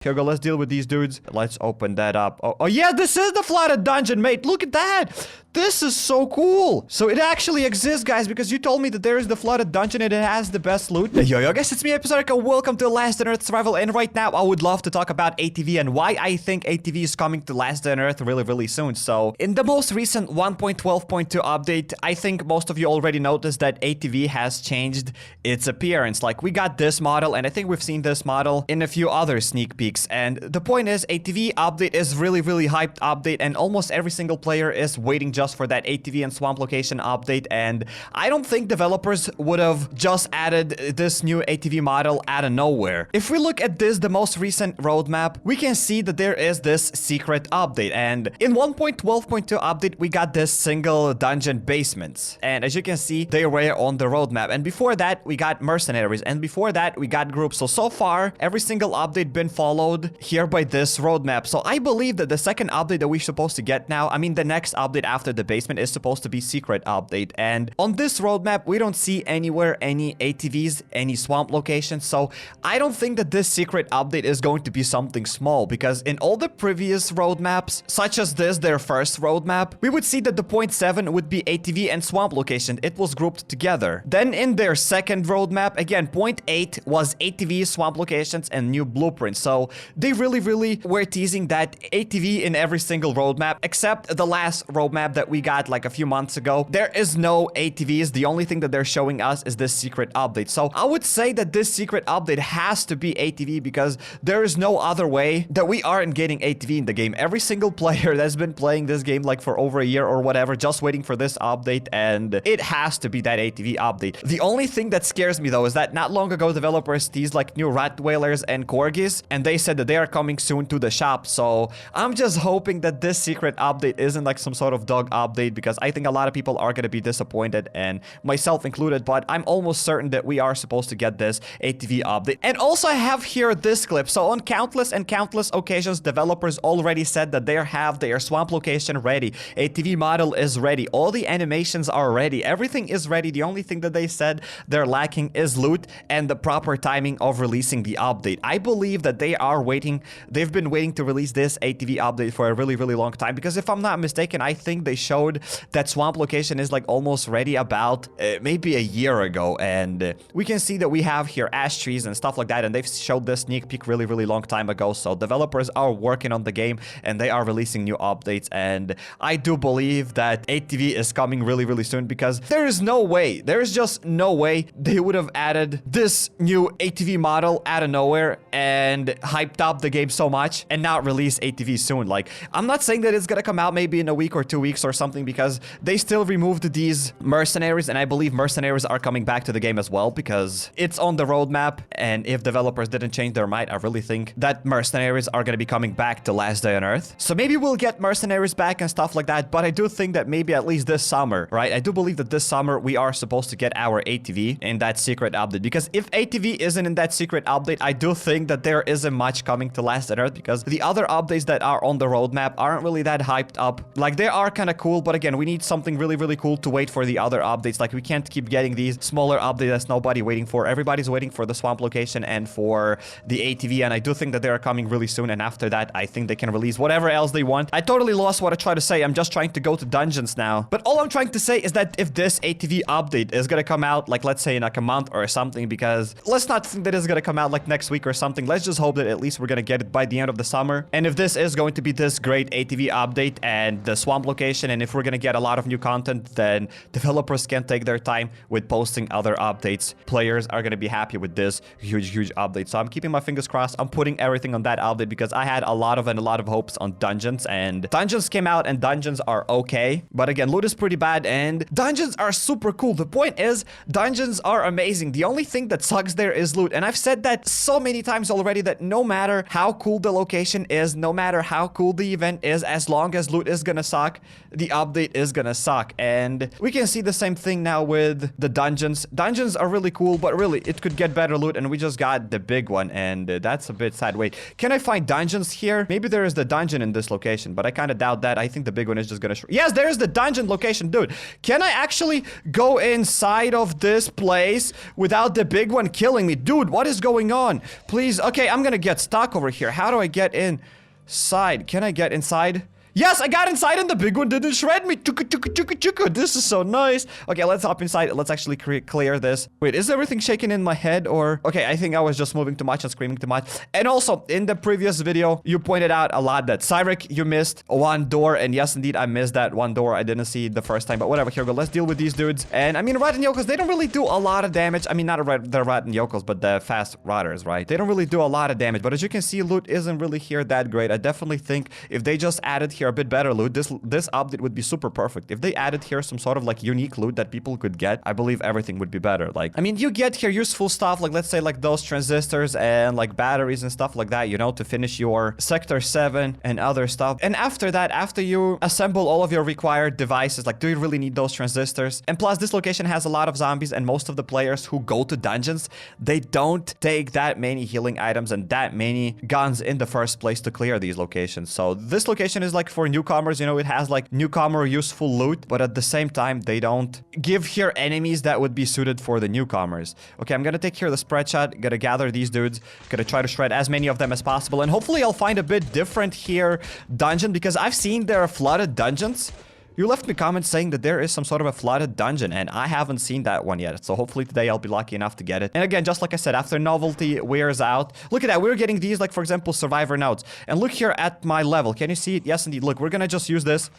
Here we go, let's deal with these dudes. Let's open that up. Oh yeah, this is the flooded dungeon, mate. Look at that. This is so cool. So it actually exists, guys, because you told me that there is the flooded dungeon and it has the best loot. Yo, guys, it's me, HappyCairek, and welcome to Last on Earth Survival. And right now, I would love to talk about ATV and why I think ATV is coming to Last on Earth really soon. So in the most recent 1.12.2 update, I think most of you already noticed that ATV has changed its appearance. Like, we got this model, and I think we've seen this model in a few other sneak peeks. And the point is, ATV update is really hyped update, and almost every single player is waiting just for that ATV and swamp location update. And I don't think developers would have just added this new ATV model out of nowhere. If we look at this, the most recent roadmap, we can see that there is this secret update. And in 1.12.2 update, we got this single dungeon basements. And as you can see, they were on the roadmap. And before that, we got mercenaries. And before that, we got groups. So far, every single update been followed here by this roadmap. So I believe that the second update that we're supposed to get now, I mean, the next update after the basement is supposed to be secret update. And on this roadmap, we don't see anywhere any ATVs, any swamp locations. So I don't think that this secret update is going to be something small, because in all the previous roadmaps, such as this, their first roadmap, we would see that the point 7 would be ATV and swamp location. It was grouped together. Then in their second roadmap, again, point 8 was ATV, swamp locations, and new blueprints. So they really were teasing that ATV in every single roadmap, except the last roadmap that we got like a few months ago. There is no ATVs. The only thing that they're showing us is this secret update. So I would say that this secret update has to be ATV, because there is no other way that we aren't getting ATV in the game. Every single player that's been playing this game like for over a year or whatever, just waiting for this update, and it has to be that ATV update. The only thing that scares me though is that not long ago developers teased like new Rottweilers and Corgis, and they said that they are coming soon to the shop. So I'm just hoping that this secret update isn't like some sort of dog update, because I think a lot of people are going to be disappointed, and myself included, but I'm almost certain that we are supposed to get this ATV update. And also I have here this clip. So on countless occasions, developers already said that they have their swamp location ready. ATV model is ready. All the animations are ready. Everything is ready. The only thing that they said they're lacking is loot and the proper timing of releasing the update. I believe that they are waiting. They've been waiting to release this ATV update for a really long time, because if I'm not mistaken, I think they showed that swamp location is like almost ready about maybe a year ago. And we can see that we have here ash trees and stuff like that, and they've showed this sneak peek really long time ago. So developers are working on the game and they are releasing new updates, and I do believe that ATV is coming really soon, because there is just no way they would have added this new ATV model out of nowhere and hyped up the game so much and not release ATV soon. Like, I'm not saying that it's gonna come out maybe in a week or 2 weeks or something, because they still removed these mercenaries, and I believe mercenaries are coming back to the game as well, because it's on the roadmap. And if developers didn't change their mind, I really think that mercenaries are gonna be coming back to Last Day on Earth. So maybe we'll get mercenaries back and stuff like that, but I do think that maybe at least this summer, right? I do believe that this summer we are supposed to get our ATV in that secret update, because if ATV isn't in that secret update, I do think that there isn't much coming to Last on Earth, because the other updates that are on the roadmap aren't really that hyped up. Like, they are kind of cool, but again, we need something really cool to wait for the other updates. Like, we can't keep getting these smaller updates that's nobody waiting for. Everybody's waiting for the swamp location and for the ATV, and I do think that they are coming really soon. And after that, I think they can release whatever else they want. I totally lost what I tried to say. I'm just trying to go to dungeons now. But all I'm trying to say is that if this ATV update is gonna come out, like, let's say in like a month or something, because let's not think that it's gonna come out like next week or something. Let's just hope that at least we're gonna get it by the end of the summer. And if this is going to be this great ATV update and the swamp location, and if we're gonna get a lot of new content, then developers can take their time with posting other updates. Players are gonna be happy with this huge update. So I'm keeping my fingers crossed. I'm putting everything on that update, because I had a lot of hopes on dungeons, and dungeons came out and dungeons are okay. But again, loot is pretty bad and dungeons are super cool. The point is, dungeons are amazing. The only thing that sucks there is loot. And I've said that so many times already, that no matter how cool the location is, no matter how cool the event is, as long as loot is gonna suck, the update is gonna suck. And we can see the same thing now with the dungeons. Dungeons are really cool, but really, it could get better loot, and we just got the big one, and that's a bit sad. Wait, can I find dungeons here? Maybe there is the dungeon in this location, but I kind of doubt that. I think the big one is just gonna... Yes, there's the dungeon location, dude. Can I actually go inside of this place without the big one killing me? Dude, what is going on? Please, okay, I'm gonna get stuck over here. How do I get inside? Can I get inside? Yes, I got inside and the big one didn't shred me. This is so nice. Okay, let's hop inside. Let's actually clear this. Wait, is everything shaking in my head or... Okay, I think I was just moving too much and screaming too much. And also, in the previous video, you pointed out a lot that Cairek, you missed one door. And yes, indeed, I missed that one door. I didn't see it the first time, but whatever. Here we go. Let's deal with these dudes. And I mean, rat and yokels, they don't really do a lot of damage. I mean, not the rat and yokels, but the fast rotters, right? They don't really do a lot of damage. But as you can see, loot isn't really here that great. I definitely think if they just added here a bit better loot, this update would be super perfect. If they added here some sort of like unique loot that people could get, I believe everything would be better. Like, I mean, you get here useful stuff, like let's say like those transistors and like batteries and stuff like that, you know, to finish your sector 7 and other stuff. And after that, after you assemble all of your required devices, like, do you really need those transistors? And plus, this location has a lot of zombies, and most of the players who go to dungeons, they don't take that many healing items and that many guns in the first place to clear these locations. So this location is like for newcomers, you know, it has like newcomer useful loot, but at the same time, they don't give here enemies that would be suited for the newcomers. Okay, I'm gonna take here the spread shot, gonna gather these dudes, gonna try to shred as many of them as possible, and hopefully I'll find a bit different here dungeon, because I've seen there are flooded dungeons. You left me comments saying that there is some sort of a flooded dungeon, and I haven't seen that one yet. So hopefully today I'll be lucky enough to get it. And again, just like I said, after novelty wears out, look at that. We're getting these, like, for example, survivor nodes. And look here at my level. Can you see it? Yes, indeed. Look, we're gonna just use this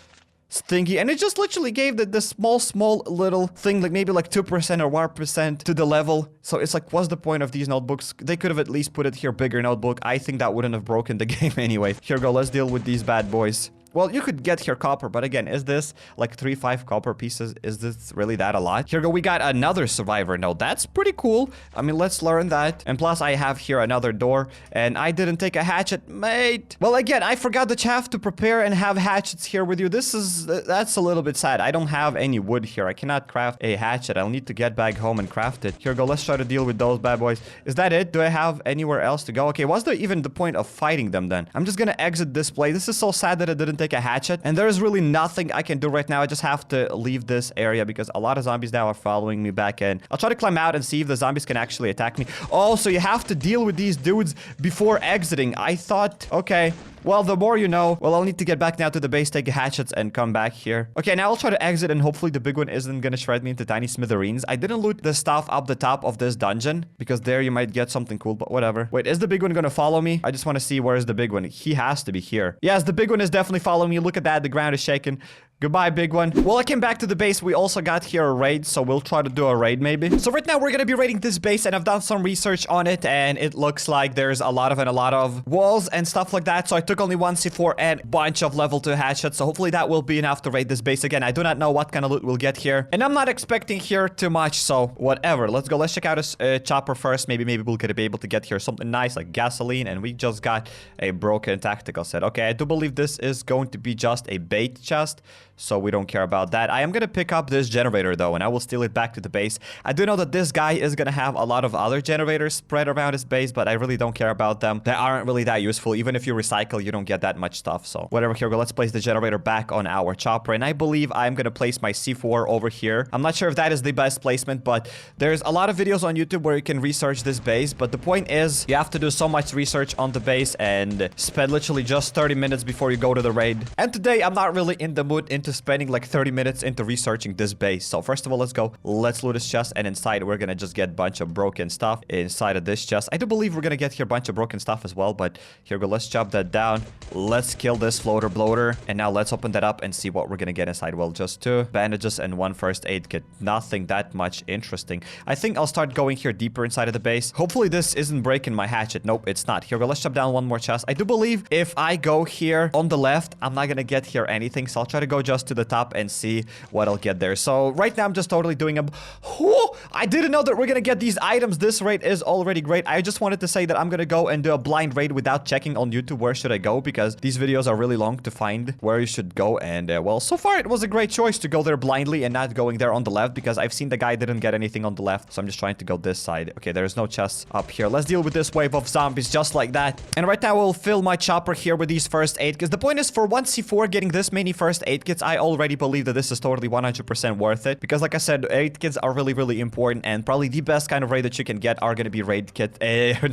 thingy, and it just literally gave the small little thing, like maybe like 2% or 1% to the level. So it's like, what's the point of these notebooks? They could have at least put it here, bigger notebook. I think that wouldn't have broken the game anyway. Here we go. Let's deal with these bad boys. Well, you could get here copper, but again, is this like 3-5 copper pieces? Is this really that a lot? Here we go. We got another survivor node. That's pretty cool. I mean, let's learn that. And plus, I have here another door, and I didn't take a hatchet, mate. Well, again, I forgot that you have to prepare and have hatchets here with you. That's a little bit sad. I don't have any wood here. I cannot craft a hatchet. I'll need to get back home and craft it. Here we go. Let's try to deal with those bad boys. Is that it? Do I have anywhere else to go? Okay, what's even the point of fighting them then? I'm just gonna exit this play. This is so sad that I didn't take a hatchet, and there's really nothing I can do right now. I just have to leave this area because a lot of zombies now are following me back in. I'll try to climb out and see if the zombies can actually attack me. Oh, so you have to deal with these dudes before exiting. I thought, okay, well, the more you know. Well, I'll need to get back now to the base, take hatchets, and come back here. Okay, now I'll try to exit, and hopefully the big one isn't gonna shred me into tiny smithereens. I didn't loot the stuff up the top of this dungeon, because there you might get something cool, but whatever. Wait, is the big one gonna follow me? I just want to see where is the big one. He has to be here. Yes, the big one is definitely following me. Look at that. The ground is shaking. Goodbye, big one. Well, I came back to the base. We also got here a raid, so we'll try to do a raid maybe. So right now we're gonna be raiding this base, and I've done some research on it, and it looks like there's a lot of walls and stuff like that. So I took only one C4 and a bunch of level 2 hatchets, so hopefully that will be enough to raid this base. Again, I do not know what kind of loot we'll get here, and I'm not expecting here too much, so whatever. Let's go. Let's check out a chopper first. Maybe we'll be able to get here something nice like gasoline, and we just got a broken tactical set. Okay, I do believe this is going to be just a bait chest, so we don't care about that. I am gonna pick up this generator though, and I will steal it back to the base. I do know that this guy is gonna have a lot of other generators spread around his base, but I really don't care about them. They aren't really that useful. Even if you recycle, you don't get that much stuff, so whatever. Here we go. Let's place the generator back on our chopper, and I believe I'm gonna place my C4 over here. I'm not sure if that is the best placement, but there's a lot of videos on YouTube where you can research this base, but the point is you have to do so much research on the base and spend literally just 30 minutes before you go to the raid. And today I'm not really in the mood into spending like 30 minutes into researching this base. So first of all, let's go. Let's loot this chest, and inside we're gonna just get a bunch of broken stuff inside of this chest. I do believe we're gonna get here a bunch of broken stuff as well, but here we go. Let's chop that down. Let's kill this floater bloater, and now let's open that up and see what we're gonna get inside. Well, just 2 bandages and 1 first aid kit. Nothing that much interesting. I think I'll start going here deeper inside of the base. Hopefully this isn't breaking my hatchet. Nope, it's not. Here we go. Let's chop down 1 more chest. I do believe if I go here on the left, I'm not gonna get here anything, so I'll try to go just to the top and see what I'll get there. So right now I'm just totally doing a... Oh, I didn't know that we're gonna get these items. This raid is already great. I just wanted to say that I'm gonna go and do a blind raid without checking on YouTube where should I go, because these videos are really long to find where you should go. And well, so far it was a great choice to go there blindly and not going there on the left, because I've seen the guy didn't get anything on the left, so I'm just trying to go this side. Okay, there's no chests up here. Let's deal with this wave of zombies just like that. And right now we'll fill my chopper here with these first aid kits. The point is, for 1 C4 getting this many first aid kits kits, I already believe that this is totally 100% worth it. Because like I said, raid kits are really, really important. And probably the best kind of raid that you can get are going to be raid kits.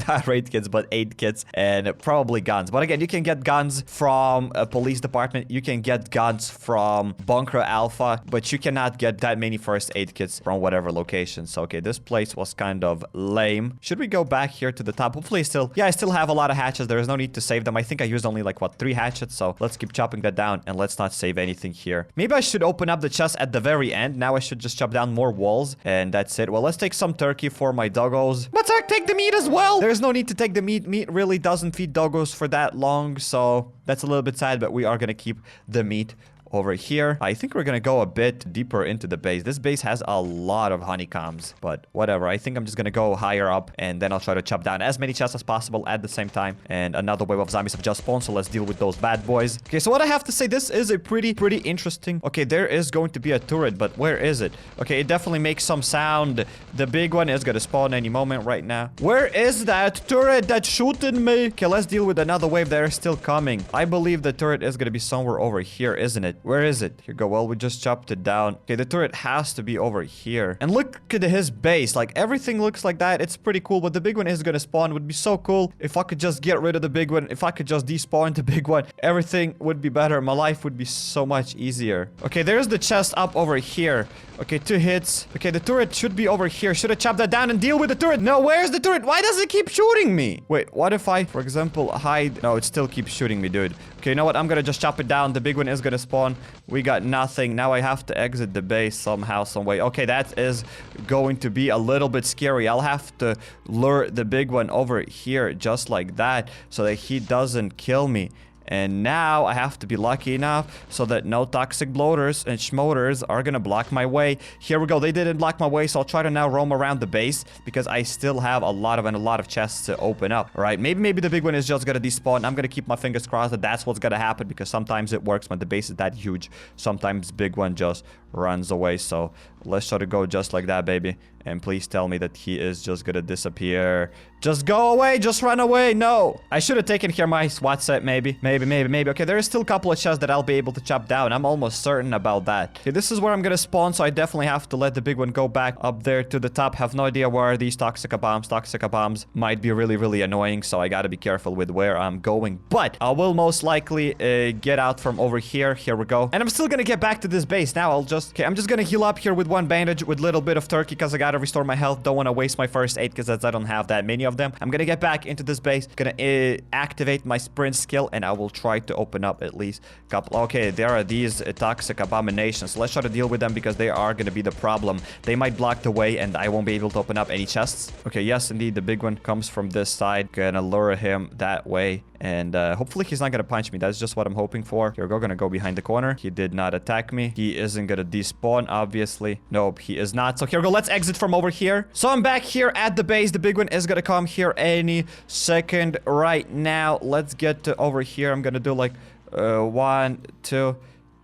Not raid kits, but aid kits. And probably guns. But again, you can get guns from a police department. You can get guns from Bunker Alpha. But you cannot get that many first aid kits from whatever location. So, okay, this place was kind of lame. Should we go back here to the top? Hopefully still... Yeah, I still have a lot of hatchets. There is no need to save them. I think I used only like, what, 3 hatchets? So let's keep chopping that down and let's not save anything here. Maybe I should open up the chest at the very end. Now I should just chop down more walls and that's it. Well, let's take some turkey for my doggos. But take the meat as well. There's no need to take the meat. Meat really doesn't feed doggos for that long. So that's a little bit sad, but we are going to keep the meat over here. I think we're gonna go a bit deeper into the base. This base has a lot of honeycombs, but whatever. I think I'm just gonna go higher up and then I'll try to chop down as many chests as possible at the same time. And another wave of zombies have just spawned, so let's deal with those bad boys. Okay, so what I have to say, this is a pretty interesting... Okay, there is going to be a turret, but where is it? Okay, it definitely makes some sound. The big one is gonna spawn any moment right now. Where is that turret that's shooting me? Okay, let's deal with another wave that is still coming. I believe the turret is gonna be somewhere over here, isn't it? Where is it? Here we go. Well, we just chopped it down. Okay, the turret has to be over here. And look at his base. Like, everything looks like that. It's pretty cool, but the big one is gonna spawn. Would be so cool if I could just get rid of the big one. If I could just despawn the big one, everything would be better. My life would be so much easier. Okay, there's the chest up over here. Okay, 2 hits. Okay, the turret should be over here. Should have chopped that down and deal with the turret. No, where's the turret? Why does it keep shooting me? Wait, what if I, for example, hide? No, it still keeps shooting me, dude. Okay, you know what? I'm gonna just chop it down. The big one is gonna spawn. We got nothing. Now I have to exit the base somehow, some way. Okay, that is going to be a little bit scary. I'll have to lure the big one over here just like that so that he doesn't kill me. And now I have to be lucky enough so that no toxic bloaters and schmoters are gonna block my way. Here we go. They didn't block my way, so I'll try to now roam around the base because I still have a lot of chests to open up. All right, maybe the big one is just gonna despawn. I'm gonna keep my fingers crossed that that's what's gonna happen because sometimes it works when the base is that huge. Sometimes big one just runs away. So let's try to go just like that, baby. And please tell me that he is just gonna disappear. Just go away. Just run away. No. I should have taken here my SWAT set, maybe. Maybe. Okay, there is still a couple of chests that I'll be able to chop down. I'm almost certain about that. Okay, this is where I'm gonna spawn, so I definitely have to let the big one go back up there to the top. Have no idea where are these toxic bombs. Toxic bombs might be really annoying, so I gotta be careful with where I'm going. But I will most likely get out from over here. Here we go. And I'm still gonna get back to this base. Now I'll just... Okay, I'm just gonna heal up here with 1 bandage with a little bit of turkey because I gotta restore my health. Don't want to waste my first aid because I don't have that many of them. I'm gonna get back into this base. Gonna activate my sprint skill and I will try to open up at least a couple. Okay, there are these toxic abominations. Let's try to deal with them because they are gonna be the problem. They might block the way and I won't be able to open up any chests. Okay, yes, indeed, the big one comes from this side. Gonna lure him that way. And hopefully he's not gonna punch me. That's just what I'm hoping for. Here we go. Gonna go behind the corner. He did not attack me. He isn't gonna despawn, obviously. Nope, he is not. So here we go. Let's exit from over here. So I'm back here at the base. The big one is gonna come here any second right now. Let's get to over here. I'm gonna do like 1, 2,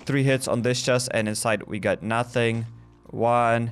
3 hits on this chest. And inside we got nothing. 1,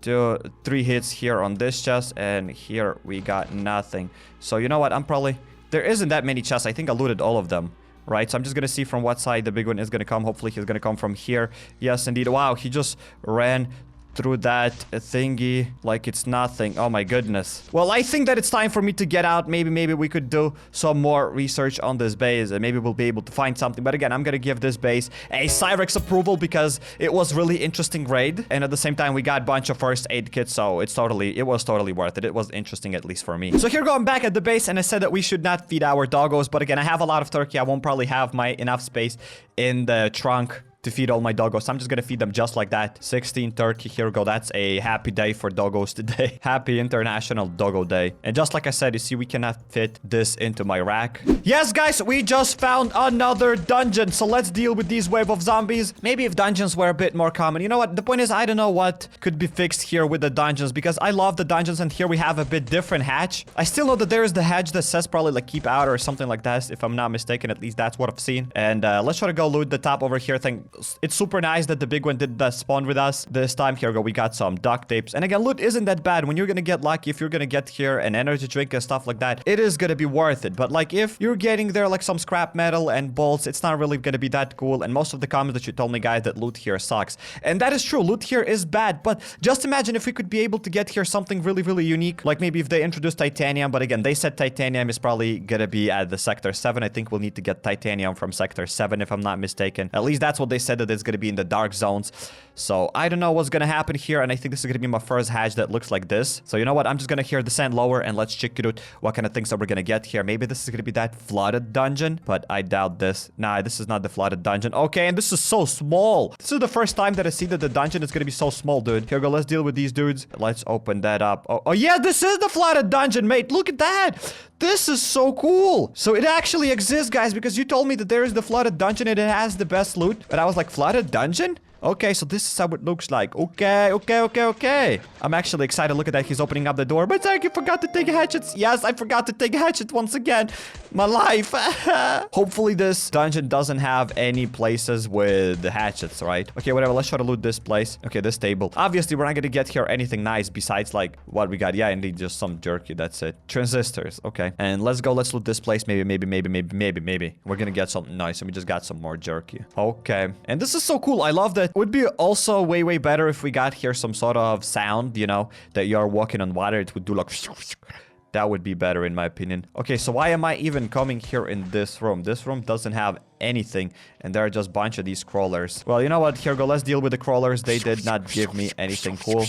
2, 3 hits here on this chest. And here we got nothing. So you know what? I'm probably... There isn't that many chests. I think I looted all of them. Right, so I'm just gonna see from what side the big one is gonna come. Hopefully he's gonna come from here. Yes, indeed. Wow, he just ran through that thingy like it's nothing. Oh my goodness. Well, I think that it's time for me to get out. Maybe we could do some more research on this base and maybe we'll be able to find something. But again, I'm gonna give this base a Cyrex approval because it was really interesting raid. And at the same time, we got a bunch of first aid kits. So it was totally worth it. It was interesting, at least for me. So here I'm back at the base and I said that we should not feed our doggos. But again, I have a lot of turkey. I won't probably have enough space in the trunk to feed all my doggos. So I'm just gonna feed them just like that. 16 turkey. Here we go. That's a happy day for doggos today. Happy International Doggo Day. And just like I said, you see, we cannot fit this into my rack. Yes, guys, we just found another dungeon. So let's deal with these wave of zombies. Maybe if dungeons were a bit more common. You know what? The point is, I don't know what could be fixed here with the dungeons because I love the dungeons and here we have a bit different hatch. I still know that there is the hatch that says probably like keep out or something like that. If I'm not mistaken, at least that's what I've seen. And let's try to go loot the top over here thing. it's super nice that the big one did spawn with us this time. Here we go. We got some duct tapes. And again, loot isn't that bad. When you're gonna get lucky, if you're gonna get here an energy drink and stuff like that, it is gonna be worth it. But like if you're getting there like some scrap metal and bolts, it's not really gonna be that cool. And most of the comments that you told me, guys, that loot here sucks. And that is true. Loot here is bad. But just imagine if we could be able to get here something really, really unique. Like maybe if they introduced titanium. But again, they said titanium is probably gonna be at the Sector 7. I think we'll need to get titanium from Sector 7 if I'm not mistaken. At least that's what they said, that it's gonna be in the dark zones. So I don't know what's gonna happen here, and I think this is gonna be my first hatch that looks like this. So you know what? I'm just gonna here descend lower and let's check it out what kind of things that we're gonna get here. Maybe this is gonna be that flooded dungeon, but I doubt this. Nah, this is not the flooded dungeon. Okay, and this is so small. This is the first time that I see that the dungeon is gonna be so small, dude. Here we go. Let's deal with these dudes. Let's open that up. Oh yeah, this is the flooded dungeon, mate. Look at that. This is so cool. So it actually exists, guys, because you told me that there is the flooded dungeon and it has the best loot. But I was like, flooded dungeon? Okay, so this is how it looks like. Okay. I'm actually excited. Look at that. He's opening up the door. But I forgot to take hatchets. Yes, I forgot to take hatchet once again. My life. Hopefully this dungeon doesn't have any places with the hatchets, right? Okay, whatever. Let's try to loot this place. Okay, this table. Obviously, we're not gonna get here anything nice besides like what we got. Yeah, indeed, just some jerky. That's it. Transistors. Okay. And let's go. Let's loot this place. Maybe. We're gonna get something nice. And we just got some more jerky. Okay. And this is so cool. I love that. It would be also way better if we got here some sort of sound, you know, that you're walking on water. It would do like... That would be better in my opinion. Okay, so why am I even coming here in this room? This room doesn't have anything, and there are just a bunch of these crawlers. Well, you know what? Here we go. Let's deal with the crawlers. They did not give me anything cool.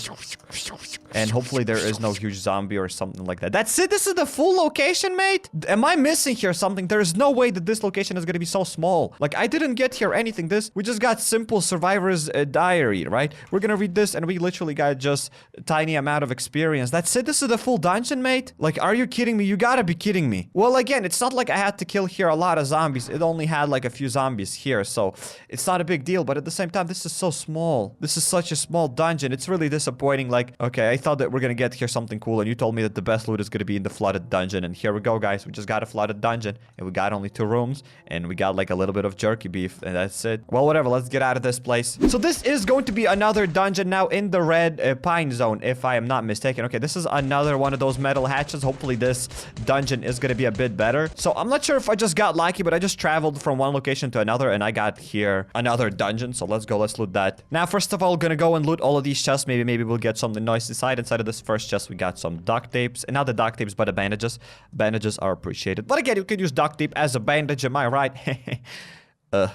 And hopefully there is no huge zombie or something like that. That's it? This is the full location, mate? Am I missing here something? There is no way that this location is going to be so small. Like, I didn't get here anything. We just got simple survivor's diary, right? We're going to read this, and we literally got just a tiny amount of experience. That's it? This is the full dungeon, mate? Like, are you kidding me? You gotta be kidding me. Well, again, it's not like I had to kill here a lot of zombies. It only had like a few zombies here, so it's not a big deal. But at the same time, this is so small. This is such a small dungeon. It's really disappointing. Like, okay, I thought that we're gonna get here something cool, and you told me that the best loot is gonna be in the flooded dungeon. And here we go, guys. We just got a flooded dungeon, and we got only 2 rooms, and we got like a little bit of jerky beef, and that's it. Well, whatever. Let's get out of this place. So this is going to be another dungeon now in the red pine zone, if I am not mistaken. Okay, this is another one of those metal hatches. Hopefully this dungeon is gonna be a bit better. So I'm not sure if I just got lucky, but I just traveled from one location to another, and I got here another dungeon. So let's go. Let's loot that. Now, first of all, we're gonna go and loot all of these chests. Maybe we'll get something nice inside. Inside of this first chest, we got some duct tapes. And not the duct tapes, but the bandages. Bandages are appreciated. But again, you could use duct tape as a bandage. Am I right?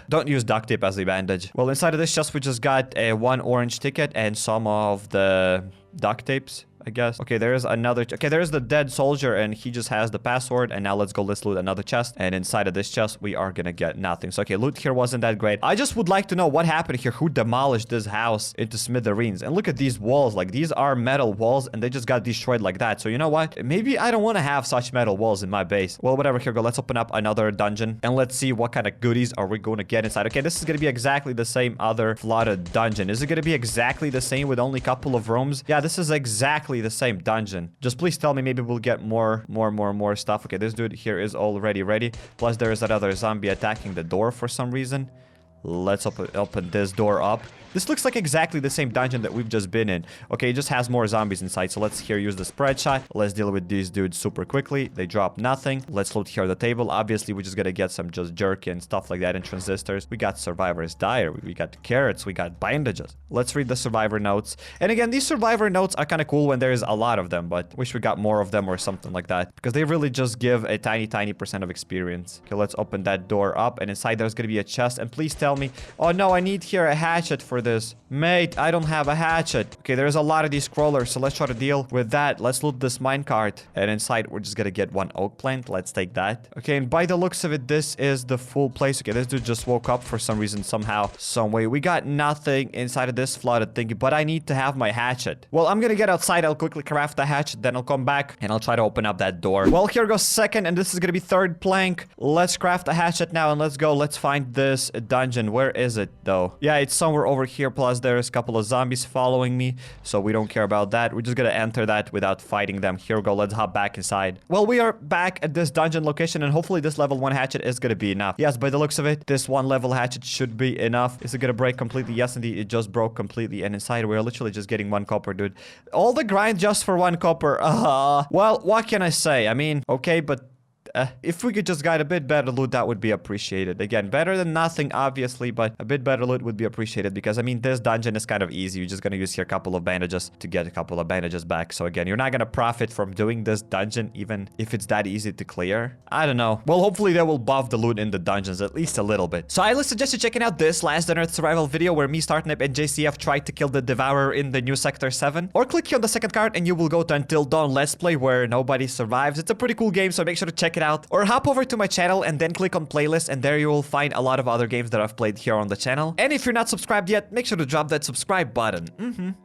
Don't use duct tape as a bandage. Well, inside of this chest, we just got a 1 orange ticket and some of the duct tapes, I guess. Okay, there's another... Okay, there's the dead soldier, and he just has the password. And now let's go. Let's loot another chest. And inside of this chest, we are gonna get nothing. So, okay, loot here wasn't that great. I just would like to know what happened here. Who demolished this house into smithereens? And look at these walls. Like, these are metal walls, and they just got destroyed like that. So, you know what? Maybe I don't want to have such metal walls in my base. Well, whatever. Here we go. Let's open up another dungeon. And let's see what kind of goodies are we going to get inside. Okay, this is gonna be exactly the same other flooded dungeon. Is it gonna be exactly the same with only a couple of rooms? Yeah, this is exactly the same dungeon. Just please tell me maybe we'll get more stuff. Okay, this dude here is already ready. Plus there is another zombie attacking the door for some reason. Let's open this door up. This looks like exactly the same dungeon that we've just been in. Okay, it just has more zombies inside. So let's here use the spread shot. Let's deal with these dudes super quickly. They drop nothing. Let's loot here the table. Obviously, we just gotta get some just jerky and stuff like that and transistors. We got survivor's diary. We got carrots. We got bandages. Let's read the survivor notes. And again, these survivor notes are kind of cool when there's a lot of them, but wish we got more of them or something like that, because they really just give a tiny % of experience. Okay, let's open that door up, and inside there's gonna be a chest. And please tell me... Oh no, I need here a hatchet for this. Mate, I don't have a hatchet. Okay, there's a lot of these crawlers, so let's try to deal with that. Let's loot this minecart. And inside, we're just gonna get 1 oak plant. Let's take that. Okay, and by the looks of it, this is the full place. Okay, this dude just woke up for some reason, somehow, some way. We got nothing inside of this flooded thingy, but I need to have my hatchet. Well, I'm gonna get outside. I'll quickly craft the hatchet, then I'll come back, and I'll try to open up that door. Well, here goes second, and this is gonna be third plank. Let's craft the hatchet now, and let's go. Let's find this dungeon. Where is it, though? Yeah, it's somewhere over here. Plus, there's a couple of zombies following me, so we don't care about that. We're just gonna enter that without fighting them. Here we go. Let's hop back inside. Well, we are back at this dungeon location, and hopefully this level 1 hatchet is gonna be enough. Yes, by the looks of it, this 1 level hatchet should be enough. Is it gonna break completely? Yes, indeed. It just broke completely, and inside we're literally just getting 1 copper, dude. All the grind just for 1 copper. Well, what can I say? I mean, okay, but if we could just get a bit better loot, that would be appreciated. Again, better than nothing, obviously, but a bit better loot would be appreciated because, I mean, this dungeon is kind of easy. You're just going to use here a couple of bandages to get a couple of bandages back. So, again, you're not going to profit from doing this dungeon, even if it's that easy to clear. I don't know. Well, hopefully they will buff the loot in the dungeons at least a little bit. So, I highly suggest you checking out this Last on Earth survival video where me, Startnip, and JCF tried to kill the Devourer in the new Sector 7. Or click here on the second card and you will go to Until Dawn Let's Play where nobody survives. It's a pretty cool game, so make sure to check it out. Or hop over to my channel and then click on playlist, and there you will find a lot of other games that I've played here on the channel. And if you're not subscribed yet, make sure to drop that subscribe button.